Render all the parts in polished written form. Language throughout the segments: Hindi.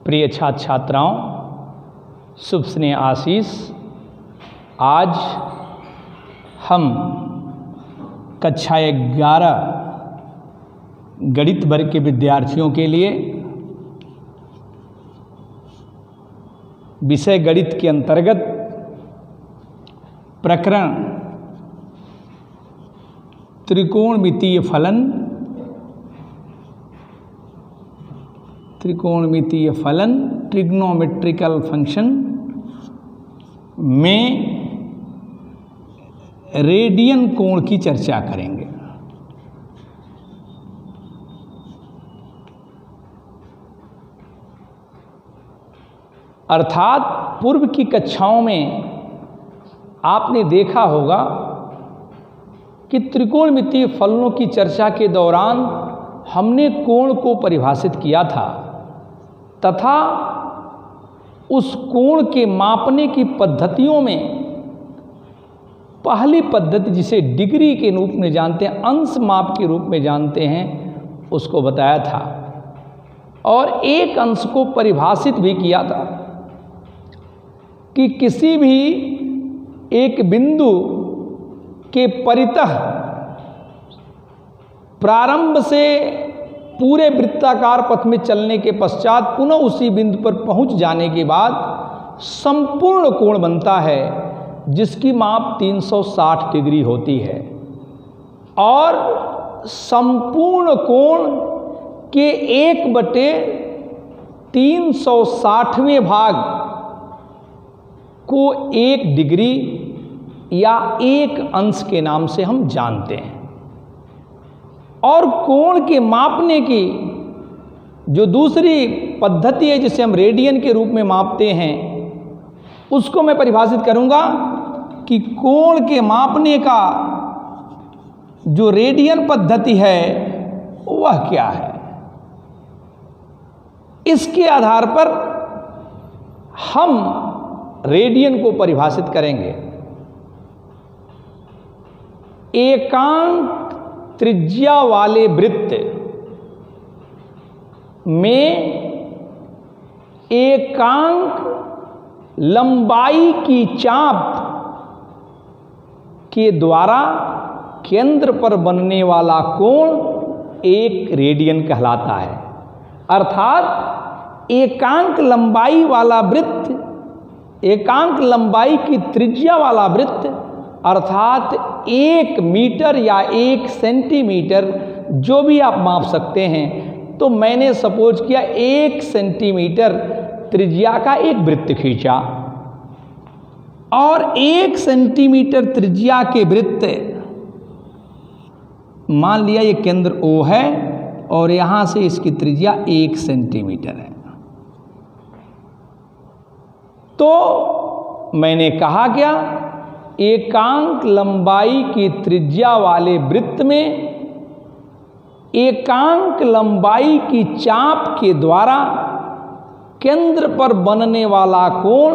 प्रिय छात्र छात्राओं, शुभ स्नेह आशीष। आज हम कक्षा 11 गणित वर्ग के विद्यार्थियों के लिए विषय गणित के अंतर्गत प्रकरण त्रिकोणमितीय फलन ट्रिग्नोमेट्रिकल फंक्शन में रेडियन कोण की चर्चा करेंगे। अर्थात पूर्व की कक्षाओं में आपने देखा होगा कि त्रिकोणमितीय फलनों की चर्चा के दौरान हमने कोण को परिभाषित किया था तथा उस कोण के मापने की पद्धतियों में पहली पद्धति, जिसे डिग्री के रूप में जानते हैं, अंश माप के रूप में जानते हैं, उसको बताया था और एक अंश को परिभाषित भी किया था कि किसी भी एक बिंदु के परितः प्रारंभ से पूरे वृत्ताकार पथ में चलने के पश्चात पुनः उसी बिंदु पर पहुंच जाने के बाद संपूर्ण कोण बनता है, जिसकी माप 360 डिग्री होती है और संपूर्ण कोण के 1/360वें भाग को 1 डिग्री या 1 अंश के नाम से हम जानते हैं। और कोण के मापने की जो दूसरी पद्धति है, जिसे हम रेडियन के रूप में मापते हैं, उसको मैं परिभाषित करूंगा कि कोण के मापने का जो रेडियन पद्धति है वह क्या है। इसके आधार पर हम रेडियन को परिभाषित करेंगे। एकांक त्रिज्या वाले वृत्त में एकांक लंबाई की चाप के द्वारा केंद्र पर बनने वाला कोण 1 रेडियन कहलाता है। अर्थात एकांक लंबाई वाला वृत्त, एकांक लंबाई की त्रिज्या वाला वृत्त अर्थात 1 मीटर या 1 सेंटीमीटर, जो भी आप माप सकते हैं। तो मैंने सपोज किया 1 सेंटीमीटर त्रिज्या का एक वृत्त खींचा और 1 सेंटीमीटर त्रिज्या के वृत्त, मान लिया ये केंद्र O है और यहां से इसकी त्रिज्या 1 सेंटीमीटर है। तो मैंने कहा क्या, एकांक लंबाई की त्रिज्या वाले वृत्त में एकांक लंबाई की चाप के द्वारा केंद्र पर बनने वाला कोण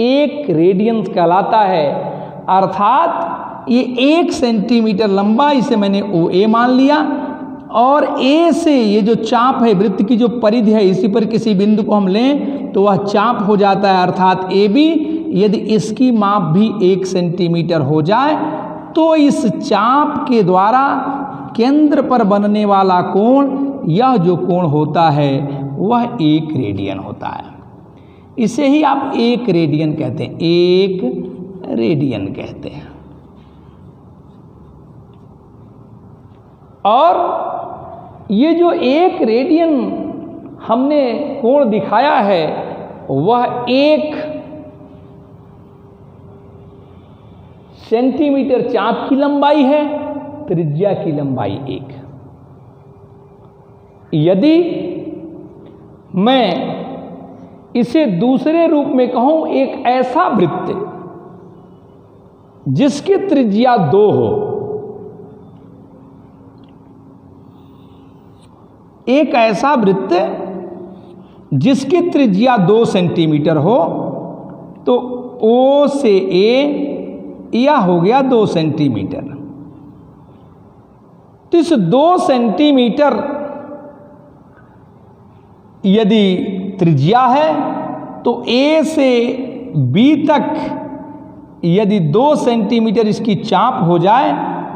1 रेडियन कहलाता है। अर्थात ये 1 सेंटीमीटर लंबा, इसे मैंने OA मान लिया और A से ये जो चाप है, वृत्त की जो परिधि है, इसी पर किसी बिंदु को हम लें तो वह चाप हो जाता है अर्थात AB। यदि इसकी माप भी 1 सेंटीमीटर हो जाए तो इस चाप के द्वारा केंद्र पर बनने वाला कोण, यह जो कोण होता है वह 1 रेडियन होता है। इसे ही आप 1 रेडियन कहते हैं, 1 रेडियन कहते हैं। और ये जो 1 रेडियन हमने कोण दिखाया है वह 1 सेंटीमीटर चाप की लंबाई है, त्रिज्या की लंबाई 1। यदि मैं इसे दूसरे रूप में कहूं, एक ऐसा वृत्त जिसकी त्रिज्या 2 हो, एक ऐसा वृत्त जिसकी त्रिज्या 2 सेंटीमीटर हो, तो O से A यह हो गया 2 सेंटीमीटर। तो इस 2 सेंटीमीटर यदि त्रिज्या है तो A से B तक यदि 2 सेंटीमीटर इसकी चाप हो जाए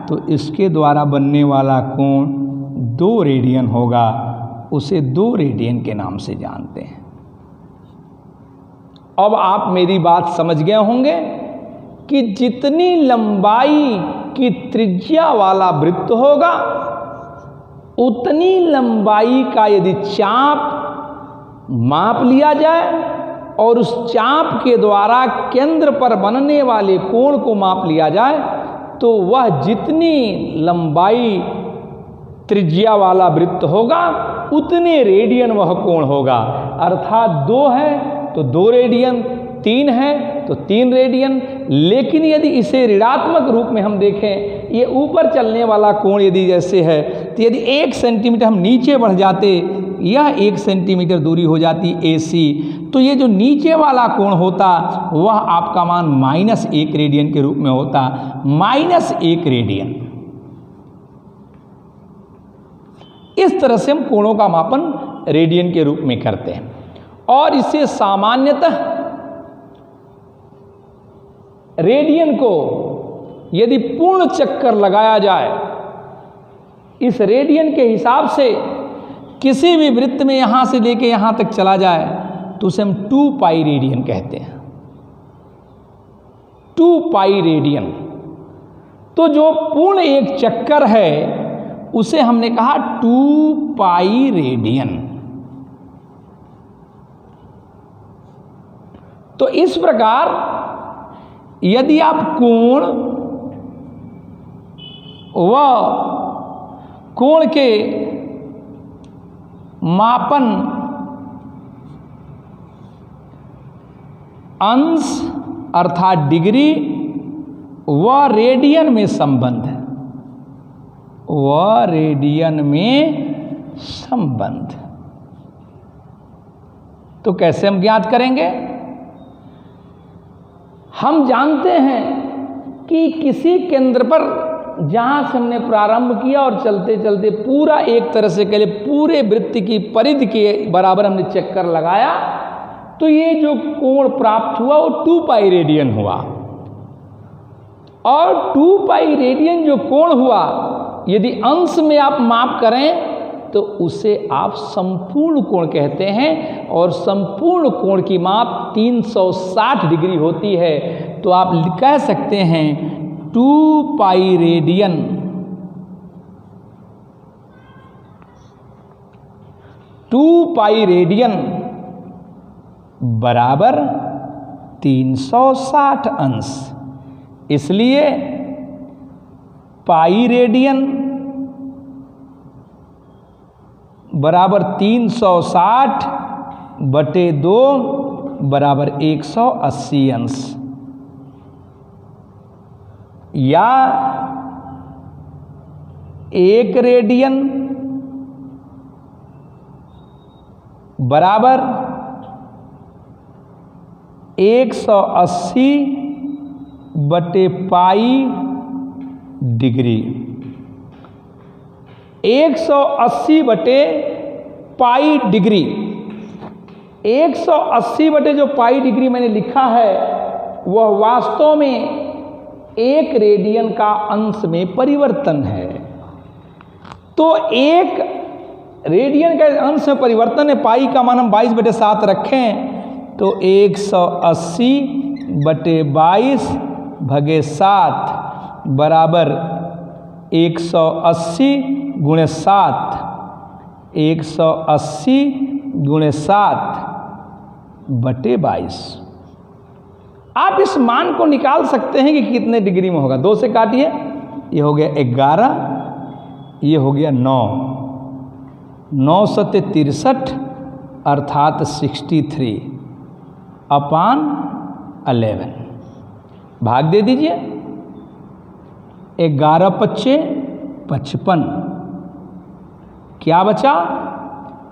तो इसके द्वारा बनने वाला कोण 2 रेडियन होगा, उसे 2 रेडियन के नाम से जानते हैं। अब आप मेरी बात समझ गए होंगे कि जितनी लंबाई की त्रिज्या वाला वृत्त होगा उतनी लंबाई का यदि चाप माप लिया जाए और उस चाप के द्वारा केंद्र पर बनने वाले कोण को माप लिया जाए तो वह जितनी लंबाई त्रिज्या वाला वृत्त होगा उतने रेडियन वह कोण होगा। अर्थात 2 है तो 2 रेडियन, 3 है तो 3 रेडियन। लेकिन यदि इसे ऋणात्मक रूप में हम देखें, ये ऊपर चलने वाला कोण यदि जैसे है तो यदि 1 सेंटीमीटर हम नीचे बढ़ जाते, यह 1 सेंटीमीटर दूरी हो जाती AC, तो ये जो नीचे वाला कोण होता वह आपका मान -1 रेडियन के रूप में होता, -1 रेडियन। इस तरह से हम कोणों का मापन रेडियन के रूप में करते हैं और इसे सामान्यतः रेडियन को यदि पूर्ण चक्कर लगाया जाए, इस रेडियन के हिसाब से किसी भी वृत्त में यहां से लेके यहां तक चला जाए तो उसे हम 2 पाई रेडियन कहते हैं। 2 पाई रेडियन। तो जो पूर्ण एक चक्कर है उसे हमने कहा 2 पाई रेडियन। तो इस प्रकार यदि आप कोण व कोण के मापन अंश अर्थात डिग्री व रेडियन में संबंध है, व रेडियन में संबंध, तो कैसे हम ज्ञात करेंगे? हम जानते हैं कि किसी केंद्र पर जहां से हमने प्रारंभ किया और चलते चलते पूरा एक तरह से कह ले पूरे वृत्त की परिधि के बराबर हमने चक्कर लगाया तो ये जो कोण प्राप्त हुआ वो 2 पाई रेडियन हुआ। और 2 पाई रेडियन जो कोण हुआ यदि अंश में आप माप करें तो उसे आप संपूर्ण कोण कहते हैं और संपूर्ण कोण की माप 360 डिग्री होती है। तो आप कह सकते हैं 2 पाई रेडियन बराबर 360 अंश। इसलिए पाई रेडियन बराबर 360 बटे 2 बराबर 180 अंश, या 1 रेडियन बराबर 180 बटे पाई डिग्री। 180 बटे पाई डिग्री, 180 बटे जो पाई डिग्री मैंने लिखा है वह वास्तव में 1 रेडियन का अंश में परिवर्तन है। तो 1 रेडियन का अंश में परिवर्तन है। पाई का मान हम 22/7 रखें तो 180 बटे 22 भागे 7 बराबर 180 गुणे 7, 180 गुणे 7 बटे 22। आप इस मान को निकाल सकते हैं कि कितने डिग्री में होगा। 2 से काटिए, ये हो गया 11, ये हो गया 9, 9 सत्ते 63 अर्थात 63 अपान 11 भाग दे दीजिए। 11 पच्चे 55, क्या बचा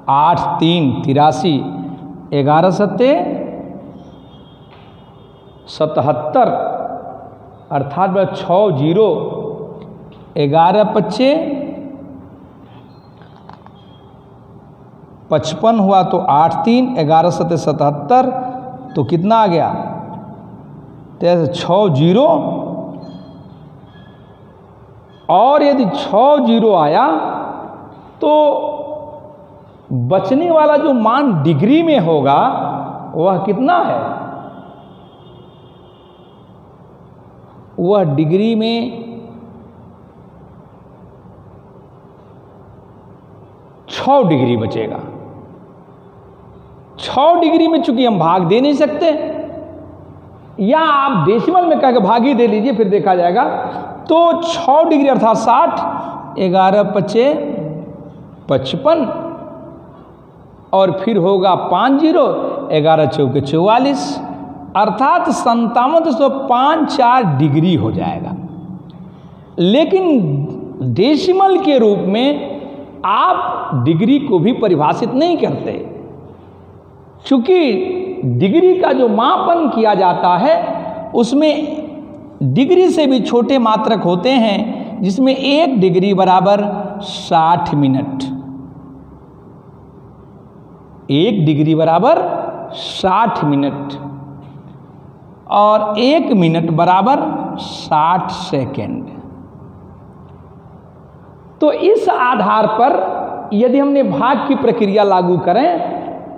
8 3 83, 11 सत्ते 77 अर्थात 6 0, 11 पच्चे 55 हुआ तो 8 3 11 7 77, तो कितना आ गया? 6 0, और यदि 6 0 आया तो बचने वाला जो मान डिग्री में होगा वह कितना है? वह डिग्री में 6 डिग्री बचेगा। 6 डिग्री में चूंकि हम भाग दे नहीं सकते, या आप डेसिमल में कह भाग ही दे लीजिए, फिर देखा जाएगा। तो 6 डिग्री अर्थात 60, 11 5 55, और फिर होगा 5 0, 11 4 44, अर्थात 57.54 डिग्री हो जाएगा। लेकिन डेसिमल के रूप में आप डिग्री को भी परिभाषित नहीं करते, चूंकि डिग्री का जो मापन किया जाता है उसमें डिग्री से भी छोटे मात्रक होते हैं, जिसमें 1 डिग्री बराबर 60 मिनट, 1 डिग्री बराबर 60 मिनट, और 1 मिनट बराबर 60 सेकेंड। तो इस आधार पर यदि हमने भाग की प्रक्रिया लागू करें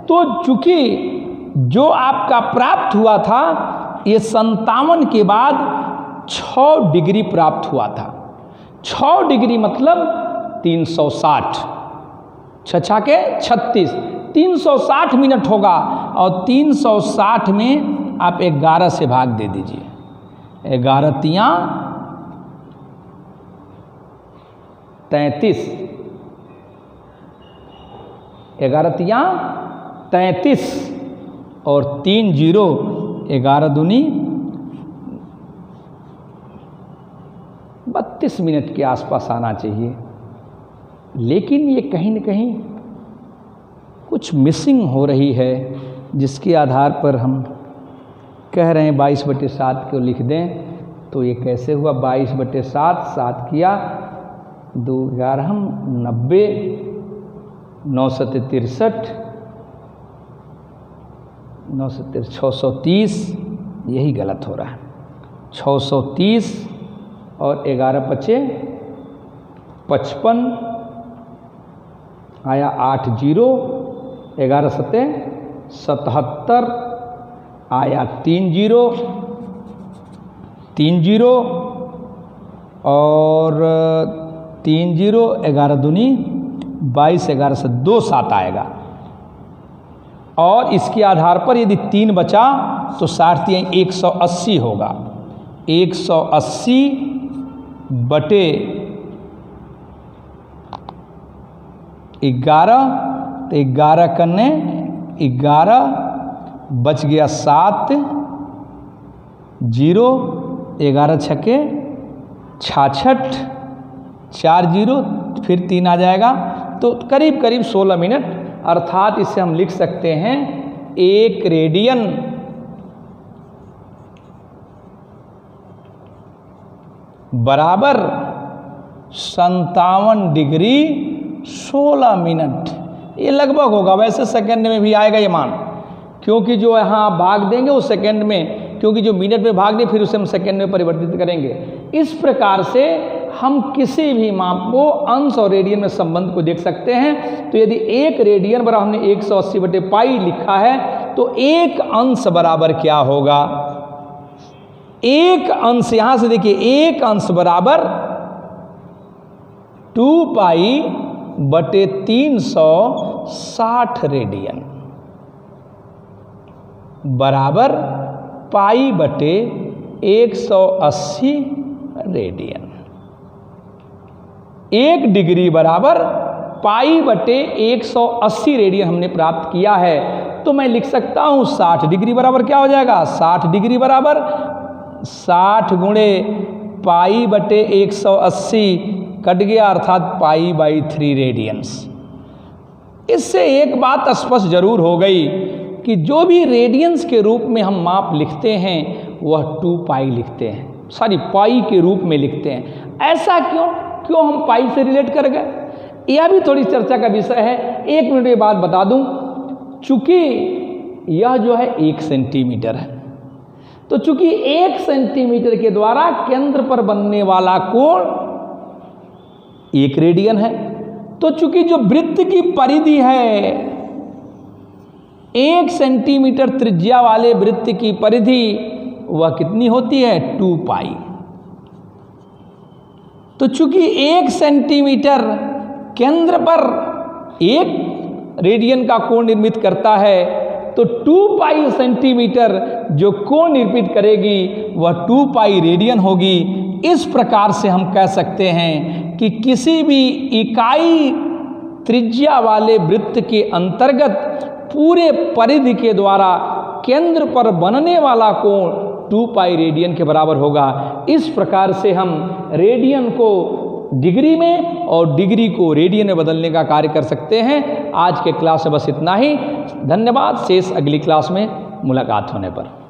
तो चूंकि जो आपका प्राप्त हुआ था ये 57 के बाद 6 डिग्री प्राप्त हुआ था। 6 डिग्री मतलब 360, 6 के 36, 360 मिनट होगा, और 360 में आप 11 से भाग दे दीजिए। 11 तियां 33, 11 तियां 33, और 3 0, 11 दूनी 32 मिनट के आसपास आना चाहिए। लेकिन ये कहीं न कहीं कुछ मिसिंग हो रही है, जिसके आधार पर हम कह रहे हैं 22/7 को लिख दें। तो ये कैसे हुआ? 22/7, 7 किया 2 11 90, 9 7 63, 9 7 630, यही गलत हो रहा है। 630 और 11 5 55 आया 8 0, 11 7 77 आया 3 0, 3 0, और 3 0, 11 दूनी 22, 11 से 2 7 आएगा। और इसके आधार पर यदि 3 बचा तो 60 180 होगा। 180 बटे 11, तो 11 करने 11 बच गया 7 0, 11 छके 66, 4 0, फिर 3 आ जाएगा, तो करीब करीब 16 मिनट। अर्थात इसे हम लिख सकते हैं 1 रेडियन बराबर 57 डिग्री 16 मिनट। ये लगभग होगा, वैसे सेकंड में भी आएगा ये मान, क्योंकि जो यहाँ आप भाग देंगे वो सेकंड में, क्योंकि जो मिनट में भाग दे फिर उसे हम सेकंड में परिवर्तित करेंगे। इस प्रकार से हम किसी भी माप को अंश और रेडियन में संबंध को देख सकते हैं। तो यदि 1 रेडियन बराबर हमने 180/पाई लिखा है, तो 1 अंश बराबर क्या होगा? 1 अंश, यहां से देखिए 1 अंश बराबर 2 पाई बटे 360 रेडियन बराबर पाई बटे 180 रेडियन। 1 डिग्री बराबर पाई बटे 180 रेडियन हमने प्राप्त किया है। तो मैं लिख सकता हूं 60 डिग्री बराबर क्या हो जाएगा? 60 डिग्री बराबर 60 गुणे पाई बटे 180 कट गया, अर्थात पाई/3 रेडियंस। इससे एक बात स्पष्ट जरूर हो गई कि जो भी रेडियंस के रूप में हम माप लिखते हैं वह 2 पाई लिखते हैं, पाई के रूप में लिखते हैं। ऐसा क्यों हम पाई से रिलेट कर गए? यह भी थोड़ी चर्चा का विषय है। 1 मिनट के बाद बता दूं, चूंकि यह जो है 1 सेंटीमीटर है, तो चूंकि 1 सेंटीमीटर के द्वारा केंद्र पर बनने वाला कोण 1 रेडियन है, तो चूंकि जो वृत्त की परिधि है 1 सेंटीमीटर त्रिज्या वाले वृत्त की परिधि वह कितनी होती है, 2 पाई। तो चूंकि 1 सेंटीमीटर केंद्र पर 1 रेडियन का कोण निर्मित करता है, तो 2 पाई सेंटीमीटर जो कोण निर्मित करेगी वह 2 पाई रेडियन होगी। इस प्रकार से हम कह सकते हैं कि किसी भी इकाई त्रिज्या वाले वृत्त के अंतर्गत पूरे परिधि के द्वारा केंद्र पर बनने वाला कोण 2 पाई रेडियन के बराबर होगा। इस प्रकार से हम रेडियन को डिग्री में और डिग्री को रेडियन में बदलने का कार्य कर सकते हैं। आज के क्लास में बस इतना ही। धन्यवाद। शेष अगली क्लास में मुलाकात होने पर।